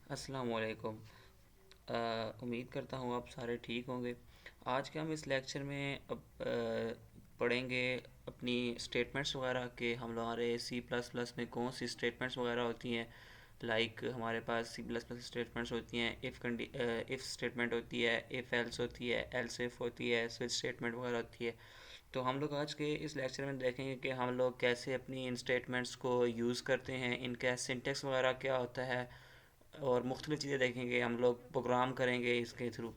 अस्सलाम वालेकुम। उम्मीद करता हूँ आप सारे ठीक होंगे। आज के हम इस लेक्चर में पढ़ेंगे अपनी स्टेटमेंट्स वगैरह के हम हमारे सी प्लस प्लस में कौन सी स्टेटमेंट्स वगैरह होती हैं। लाइक हमारे पास सी प्लस प्लस स्टेटमेंट्स होती हैं, इफ़ स्टेटमेंट होती है, इफ़ एल्स होती है, एल्स इफ़ होती है, स्विच स्टेटमेंट वगैरह होती है। तो हम लोग आज के इस लेक्चर में देखेंगे कि हम लोग कैसे अपनी इन स्टेटमेंट्स को यूज़ करते हैं, इनका सिंटेक्स वगैरह क्या होता है, और मुख्तलिफ़ चीज़ें देखेंगे, हम लोग प्रोग्राम करेंगे इसके थ्रू।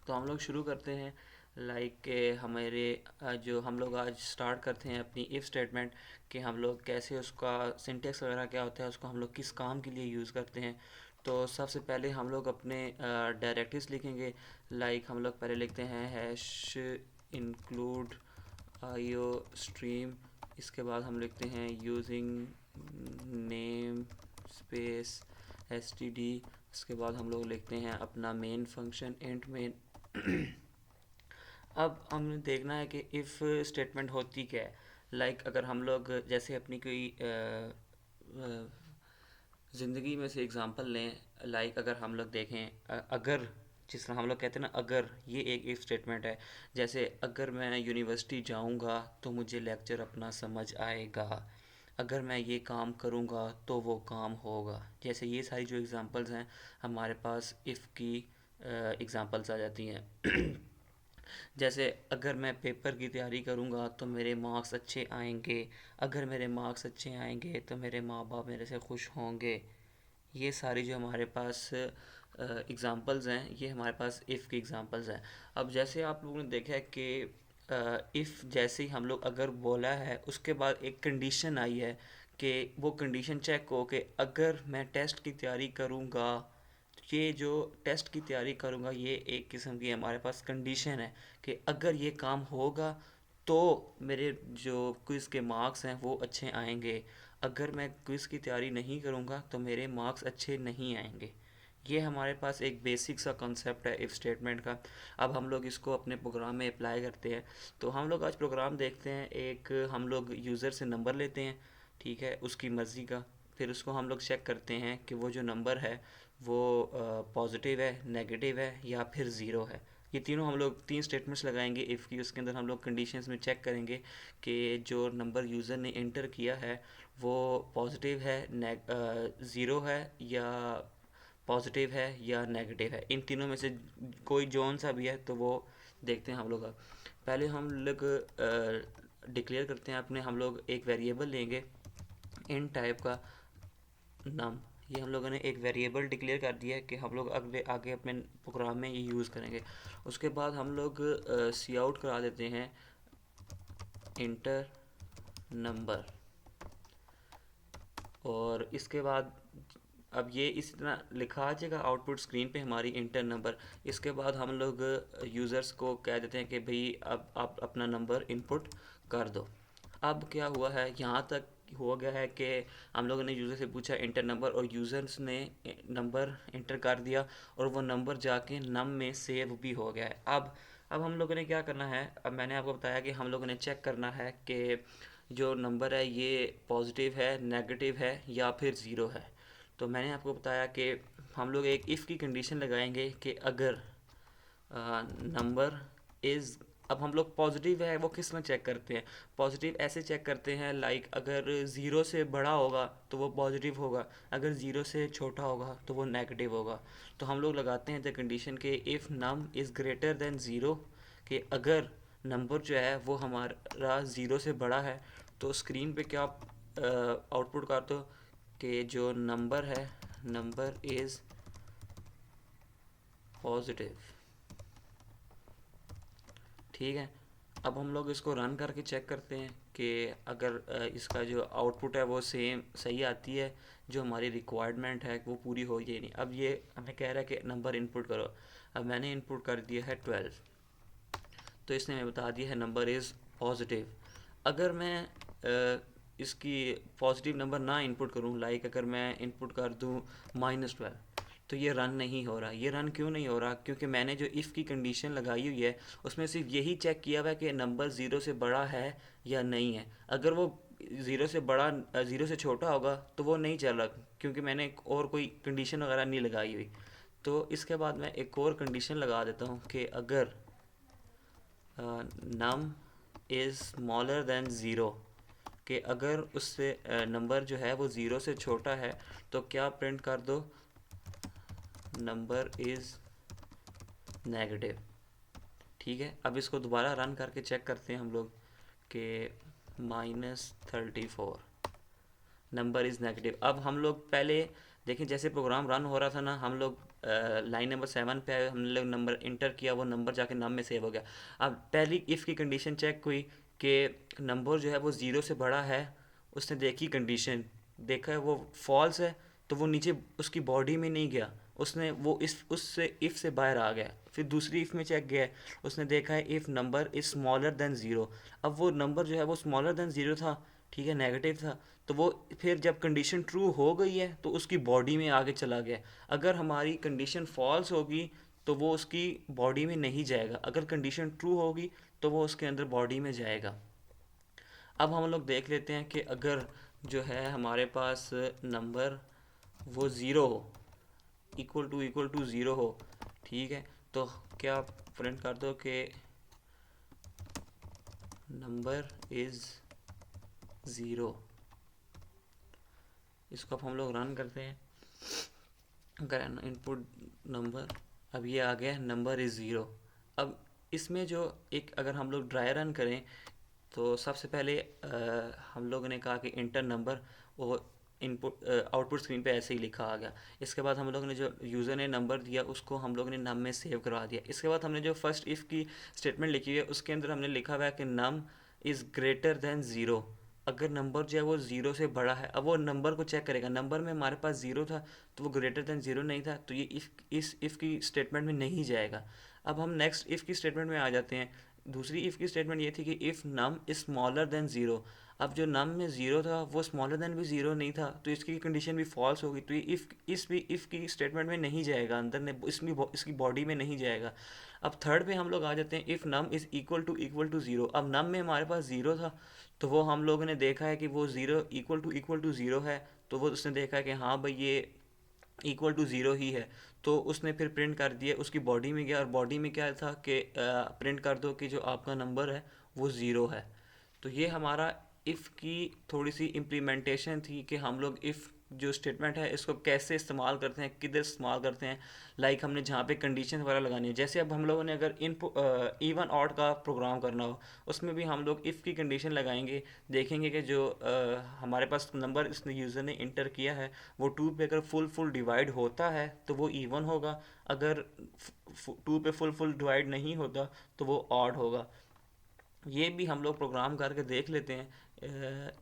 तो हम लोग शुरू करते हैं। लाइक के हमारे जो हम लोग आज स्टार्ट करते हैं अपनी इफ़ स्टेटमेंट, कि हम लोग कैसे उसका सिंटेक्स वगैरह क्या होता है, उसको हम लोग किस काम के लिए यूज़ करते हैं। तो सबसे पहले हम लोग अपने डायरेक्टरीज लिखेंगे। लाइक हम लोग पहले लिखते हैं हैश इंक्लूड आईओ स्ट्रीम। इसके बाद हम लिखते हैं यूजिंग नेम स्पेस एसटीडी। इसके बाद हम लोग लिखते हैं अपना मेन फंक्शन इंट मेन। अब हमने देखना है कि इफ़ स्टेटमेंट होती क्या है। लाइक अगर हम लोग जैसे अपनी कोई ज़िंदगी में से एग्ज़ाम्पल लें। लाइक अगर हम लोग देखें, अगर जिस तरह हम लोग कहते हैं ना, अगर ये एक इफ़ स्टेटमेंट है। जैसे अगर मैं यूनिवर्सिटी जाऊंगा तो मुझे लेक्चर अपना समझ आएगा। अगर मैं ये काम करूंगा तो वो काम होगा। जैसे ये सारी जो एग्ज़ाम्पल्स हैं, हमारे पास इफ़ की एग्ज़ाम्पल्स आ जाती हैं। जैसे अगर मैं पेपर की तैयारी करूंगा तो मेरे मार्क्स अच्छे आएंगे। अगर मेरे मार्क्स अच्छे आएंगे तो मेरे माँ बाप मेरे से खुश होंगे। ये सारी जो हमारे पास एग्ज़ाम्पल्स हैं, ये हमारे पास इफ़ की एग्ज़ाम्पल्स हैं। अब जैसे आप लोगों ने देखा है कि इफ़ जैसे ही हम लोग अगर बोला है, उसके बाद एक कंडीशन आई है कि वो कंडीशन चेक हो कि अगर मैं टेस्ट की तैयारी करूँगा, ये जो टेस्ट की तैयारी करूँगा, ये एक किस्म की हमारे पास कंडीशन है कि अगर ये काम होगा तो मेरे जो क्विज़ के मार्क्स हैं वो अच्छे आएंगे। अगर मैं क्विज़ की तैयारी नहीं करूँगा तो मेरे मार्क्स अच्छे नहीं आएंगे। ये हमारे पास एक बेसिक सा कॉन्सेप्ट है इफ़ स्टेटमेंट का। अब हम लोग इसको अपने प्रोग्राम में अप्लाई करते हैं। तो हम लोग आज प्रोग्राम देखते हैं। एक हम लोग यूज़र से नंबर लेते हैं, ठीक है, उसकी मर्ज़ी का। फिर उसको हम लोग चेक करते हैं कि वो जो नंबर है वो पॉजिटिव है, नेगेटिव है, या फिर ज़ीरो है। ये तीनों हम लोग तीन स्टेटमेंट्स लगाएंगे इफ़ की। उसके अंदर हम लोग कंडीशंस में चेक करेंगे कि जो नंबर यूज़र ने इंटर किया है वो पॉजिटिव है, ज़ीरो है, या पॉजिटिव है, या नेगेटिव है। इन तीनों में से कोई जौन सा भी है तो वो देखते हैं हम लोग। पहले हम लोग डिक्लेयर करते हैं अपने, हम लोग एक वेरिएबल लेंगे इन टाइप का नाम। ये हम लोगों ने एक वेरिएबल डिक्लेयर कर दिया है कि हम लोग अगले आगे अपने प्रोग्राम में ये यूज़ करेंगे। उसके बाद हम लोग सी आउट करा देते हैं इंटर नंबर। और इसके बाद अब ये इस तरह लिखा आ जाएगा आउटपुट स्क्रीन पे हमारी इंटर नंबर। इसके बाद हम लोग यूज़र्स को कह देते हैं कि भाई अब आप अपना नंबर इनपुट कर दो। अब क्या हुआ है, यहाँ तक हो गया है कि हम लोगों ने यूज़र से पूछा इंटर नंबर, और यूज़र्स ने नंबर इंटर कर दिया, और वो नंबर जाके नम में सेव भी हो गया है। अब हम लोगों ने क्या करना है, अब मैंने आपको बताया कि हम लोगों ने चेक करना है कि जो नंबर है ये पॉजिटिव है, नेगेटिव है, या फिर ज़ीरो है। तो मैंने आपको बताया कि हम लोग एक इफ़ की कंडीशन लगाएंगे कि अगर नंबर इज़, अब हम लोग पॉजिटिव है वो किस में चेक करते हैं। पॉजिटिव ऐसे चेक करते हैं, लाइक अगर ज़ीरो से बड़ा होगा तो वो पॉजिटिव होगा, अगर ज़ीरो से छोटा होगा तो वो नेगेटिव होगा। तो हम लोग लगाते हैं द कंडीशन के if num is greater than zero, कि अगर नंबर जो है वो हमारा ज़ीरो से बड़ा है, तो स्क्रीन पे क्या आउटपुट कर दो कि जो नंबर है, नंबर इज़ पॉजिटिव। ठीक है। अब हम लोग इसको रन करके चेक करते हैं कि अगर इसका जो आउटपुट है वो सेम सही आती है, जो हमारी रिक्वायरमेंट है वो पूरी हो या नहीं। अब ये हमें कह रहा है कि नंबर इनपुट करो। अब मैंने इनपुट कर दिया है 12, तो इसने हमें बता दिया है नंबर इज़ पॉजिटिव। अगर मैं इसकी पॉजिटिव नंबर ना इनपुट करूं, लाइक अगर मैं इनपुट कर दूं -12, तो ये रन नहीं हो रहा। ये रन क्यों नहीं हो रहा? क्योंकि मैंने जो इफ़ की कंडीशन लगाई हुई है उसमें सिर्फ यही चेक किया हुआ है कि नंबर ज़ीरो से बड़ा है या नहीं है। अगर वो ज़ीरो से बड़ा, ज़ीरो से छोटा होगा तो वो नहीं चल रहा, क्योंकि मैंने और कोई कंडीशन वगैरह नहीं लगाई हुई। तो इसके बाद मैं एक और कंडीशन लगा देता हूँ कि अगर नम इज़ स्मॉलर देन ज़ीरो, कि अगर उससे नंबर जो है वो ज़ीरो से छोटा है तो क्या प्रिंट कर दो, नंबर इज़ नेगेटिव। ठीक है, अब इसको दोबारा रन करके चेक करते हैं हम लोग कि -34 नंबर इज़ नेगेटिव। अब हम लोग पहले देखें, जैसे प्रोग्राम रन हो रहा था ना, हम लोग लाइन नंबर 7 पे आए, हमने लोग नंबर इंटर किया, वो नंबर जाके नम में सेव हो गया। अब पहली इफ़ की कंडीशन चेक हुई कि नंबर जो है वो ज़ीरो से बड़ा है, उसने देखी कंडीशन, देखा है वो फॉल्स है, तो वो नीचे उसकी बॉडी में नहीं गया, उसने वो इस उससे इफ़ से बाहर आ गया। फिर दूसरी इफ़ में चेक गया, उसने देखा है if number is smaller than zero. अब वो नंबर जो है वो स्मॉलर देन ज़ीरो था, ठीक है, नेगेटिव था, तो वो फिर जब कंडीशन ट्रू हो गई है तो उसकी बॉडी में आगे चला गया। अगर हमारी कंडीशन फॉल्स होगी तो वो उसकी बॉडी में नहीं जाएगा, अगर कंडीशन ट्रू होगी तो वो उसके अंदर बॉडी में जाएगा। अब हम लोग देख लेते हैं कि अगर जो है हमारे पास नंबर वो ज़ीरो हो, इक्वल टू ज़ीरो हो, ठीक है, तो क्या प्रिंट कर दो कि नंबर इज़ ज़ीरो। इसको अब हम लोग रन करते हैं, अगर इनपुट नंबर, अब ये आ गया नंबर इज़ ज़ीरो। अब इसमें जो एक अगर हम लोग ड्राई रन करें तो सबसे पहले हम लोगों ने कहा कि इंटर नंबर, वो इनपुट आउटपुट स्क्रीन पे ऐसे ही लिखा आ गया। इसके बाद हम लोगों ने जो यूज़र ने नंबर दिया उसको हम लोगों ने नम में सेव करवा दिया। इसके बाद हमने जो फर्स्ट इफ़ की स्टेटमेंट लिखी है उसके अंदर हमने लिखा हुआ है कि नम इज़ ग्रेटर देन ज़ीरो। अगर नंबर जो है वो ज़ीरो से बड़ा है, अब वो नंबर को चेक करेगा, नंबर में हमारे पास ज़ीरो था तो वो ग्रेटर देन ज़ीरो नहीं था, तो ये इस इफ़ की स्टेटमेंट में नहीं जाएगा। अब हम नेक्स्ट इफ़ की स्टेटमेंट में आ जाते हैं। दूसरी इफ़ की स्टेटमेंट ये थी कि if num is smaller than zero. अब जो नम में ज़ीरो था वो स्मॉलर देन भी ज़ीरो नहीं था, तो इसकी कंडीशन भी फॉल्स होगी, तो ये इस भी इफ़ की स्टेटमेंट में नहीं जाएगा, अंदर ने इसमें इसकी बॉडी में नहीं जाएगा। अब थर्ड पे हम लोग आ जाते हैं, if num is equal to zero. अब नम में हमारे पास ज़ीरो था, तो वो हम लोगों ने देखा है कि वो ज़ीरो इक्वल टू ज़ीरो है, तो वो उसने देखा है कि हाँ भाई ये इक्वल टू ज़ीरो ही है, तो उसने फिर प्रिंट कर दिया, उसकी बॉडी में गया और बॉडी में क्या था कि प्रिंट कर दो कि जो आपका नंबर है वो ज़ीरो है। तो ये हमारा इफ़ की थोड़ी सी इम्प्लीमेंटेशन थी कि हम लोग इफ़ जो स्टेटमेंट है इसको कैसे इस्तेमाल करते हैं, किधर इस्तेमाल करते हैं, लाइक हमने जहाँ पे कंडीशन वगैरह लगानी है। जैसे अब हम लोगों ने अगर इवन ऑड का प्रोग्राम करना हो, उसमें भी हम लोग इफ़ की कंडीशन लगाएंगे, देखेंगे कि जो हमारे पास नंबर इसने यूज़र ने इंटर किया है वो टू पे अगर फुल डिवाइड होता है तो वो इवन होगा, अगर टू पे फुल डिवाइड नहीं होता तो वो ऑड होगा। ये भी हम लोग प्रोग्राम करके देख लेते हैं।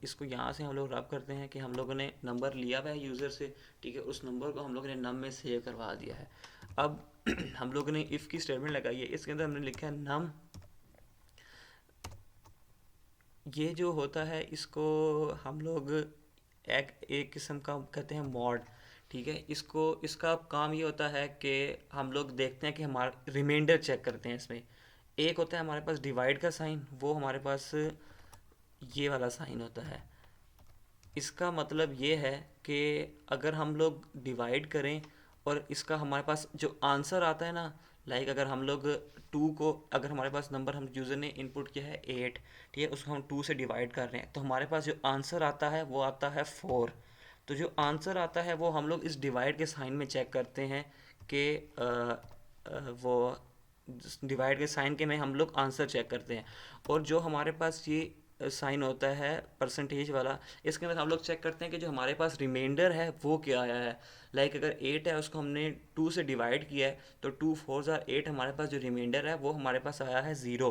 इसको यहाँ से हम लोग रब करते हैं कि हम लोगों ने नंबर लिया हुआ है यूज़र से, ठीक है, उस नंबर को हम लोगों ने नम में सेव करवा दिया है। अब हम लोगों ने इफ़ की स्टेटमेंट लगाई है, इसके अंदर हमने लिखा है नम। ये जो होता है इसको हम लोग एक किस्म का कहते हैं मॉड, ठीक है, इसको इसका काम ये होता है कि हम लोग देखते हैं कि हमारा रिमाइंडर चेक करते हैं इसमें। एक होता है हमारे पास डिवाइड का साइन, वो हमारे पास ये वाला साइन होता है। इसका मतलब ये है कि अगर हम लोग डिवाइड करें और इसका हमारे पास जो आंसर आता है ना, लाइक अगर हम लोग टू को, अगर हमारे पास नंबर हम यूज़र ने इनपुट किया है एट, ठीक है, उसको हम टू से डिवाइड कर रहे हैं, तो हमारे पास जो आंसर आता है वो आता है फोर। तो जो आंसर आता है वो हम लोग इस डिवाइड के साइन में चेक करते हैं कि वो डिवाइड के साइन के में हम लोग आंसर चेक करते हैं। और जो हमारे पास ये साइन होता है परसेंटेज वाला, इसके अंदर हम लोग चेक करते हैं कि जो हमारे पास रिमाइंडर है वो क्या आया है। लाइक अगर एट है उसको हमने टू से डिवाइड किया है, तो टू फोर ज़ार एट, हमारे पास जो रिमाइंडर है वो हमारे पास आया है ज़ीरो।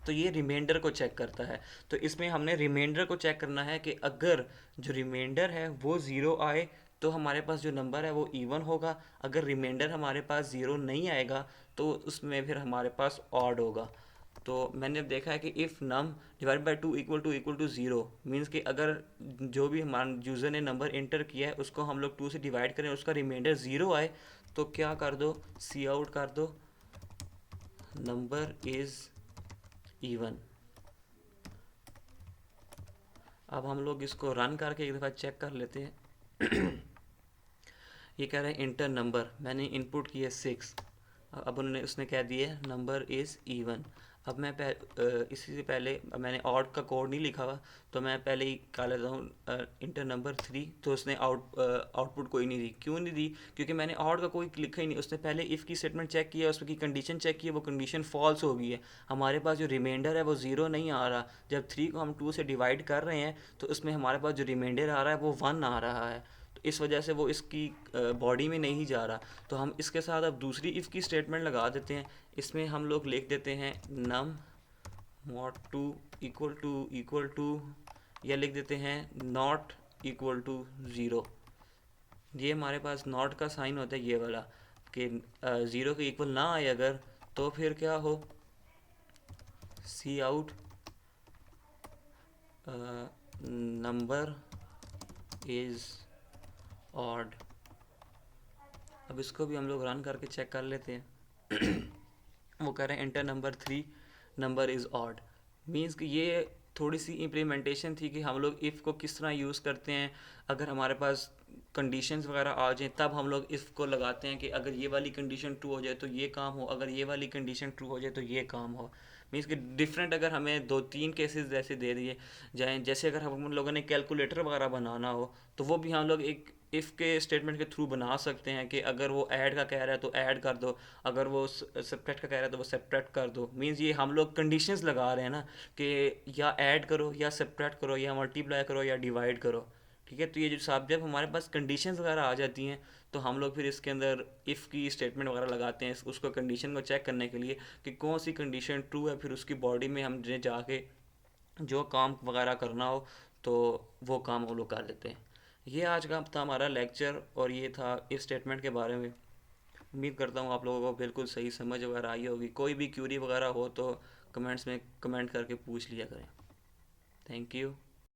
तो ये रिमाइंडर को चेक करता है। तो इसमें हमने रिमाइंडर को चेक करना है कि अगर जो रिमाइंडर है वो ज़ीरो आए तो हमारे पास जो नंबर है वो इवन होगा, अगर रिमाइंडर हमारे पास ज़ीरो नहीं आएगा तो उसमें फिर हमारे पास ऑड होगा। तो मैंने देखा है कि if num divide by two equal to zero means कि अगर जो भी हमारा यूज़र ने नंबर इंटर किया है उसको हम लोग टू से डिवाइड करें, उसका रिमाइंडर ज़ीरो आए, तो क्या कर दो, सी आउट कर दो नंबर इज़ इवन। अब हम लोग इसको रन करके एक दफ़ा चेक कर लेते हैं। ये कह रहा है इंटर नंबर, मैंने इनपुट किया 6। अब उन्होंने उसने कह दिया नंबर इज़ इवन। अब मैं इसी से पहले अब मैंने ऑड का कोड नहीं लिखा हुआ, तो मैं पहले ही कर लेता हूँ इंटर नंबर 3। तो उसने आउटपुट कोई नहीं दी। क्यों नहीं दी? क्योंकि मैंने ऑड का कोई लिखा ही नहीं। उसने पहले इफ़ की स्टेटमेंट चेक किया, उसकी कंडीशन चेक की, वो कंडीशन फॉल्स हो गई है। हमारे पास जो रिमाइंडर है वो ज़ीरो नहीं आ रहा। जब 3 को हम 2 से डिवाइड कर रहे हैं तो उसमें हमारे पास जो रिमाइंडर आ रहा है वो 1 आ रहा है। तो इस वजह से वो इसकी बॉडी में नहीं जा रहा। तो हम इसके साथ अब दूसरी इफ़ की स्टेटमेंट लगा देते हैं। इसमें हम लोग लिख देते हैं नम मॉड टू इक्वल टू, या लिख देते हैं नॉट इक्वल टू ज़ीरो। ये हमारे पास नॉट का साइन होता है ये वाला, कि ज़ीरो के इक्वल ना आए अगर, तो फिर क्या हो, सी आउट नंबर इज़ ऑड। अब इसको भी हम लोग रन करके चेक कर लेते हैं। वो कह रहे हैं enter number 3, number is odd. Means कि ये थोड़ी सी इम्प्लीमेंटेशन थी कि हम लोग इफ़ को किस तरह यूज़ करते हैं। अगर हमारे पास कंडीशंस वगैरह आ जाएं तब हम लोग इफ़ को लगाते हैं कि अगर ये वाली कंडीशन ट्रू हो जाए तो ये काम हो, अगर ये वाली कंडीशन ट्रू हो जाए तो ये काम हो। मीन्स कि डिफरेंट अगर हमें 2-3 केसेस जैसे दे दिए जाएँ, जैसे अगर हम लोगों ने कैलकुलेटर वगैरह बनाना हो तो वो भी हम लोग एक इफ़ के स्टेटमेंट के थ्रू बना सकते हैं कि अगर वो ऐड का कह रहा है तो ऐड कर दो, अगर वो सब्ट्रैक्ट का कह रहा है तो वो सब्ट्रैक्ट कर दो। मीन्स ये हम लोग कंडीशंस लगा रहे हैं ना, कि या ऐड करो या सब्ट्रैक्ट करो या मल्टीप्लाई करो या डिवाइड करो। ठीक है, तो ये जो साहब जब हमारे पास कंडीशंस वगैरह आ जाती हैं तो हम लोग फिर इसके अंदर इफ़ की स्टेटमेंट वगैरह लगाते हैं उसको कंडीशन को चेक करने के लिए कि कौन सी कंडीशन ट्रू है। फिर उसकी बॉडी में हम जाके जो काम वगैरह करना हो तो वो काम हम लोग कर देते हैं। ये आज का था हमारा लेक्चर, और ये था इस स्टेटमेंट के बारे में। उम्मीद करता हूँ आप लोगों को बिल्कुल सही समझ वगैरह आई होगी। कोई भी क्यूरी वगैरह हो तो कमेंट्स में कमेंट करके पूछ लिया करें। Thank you.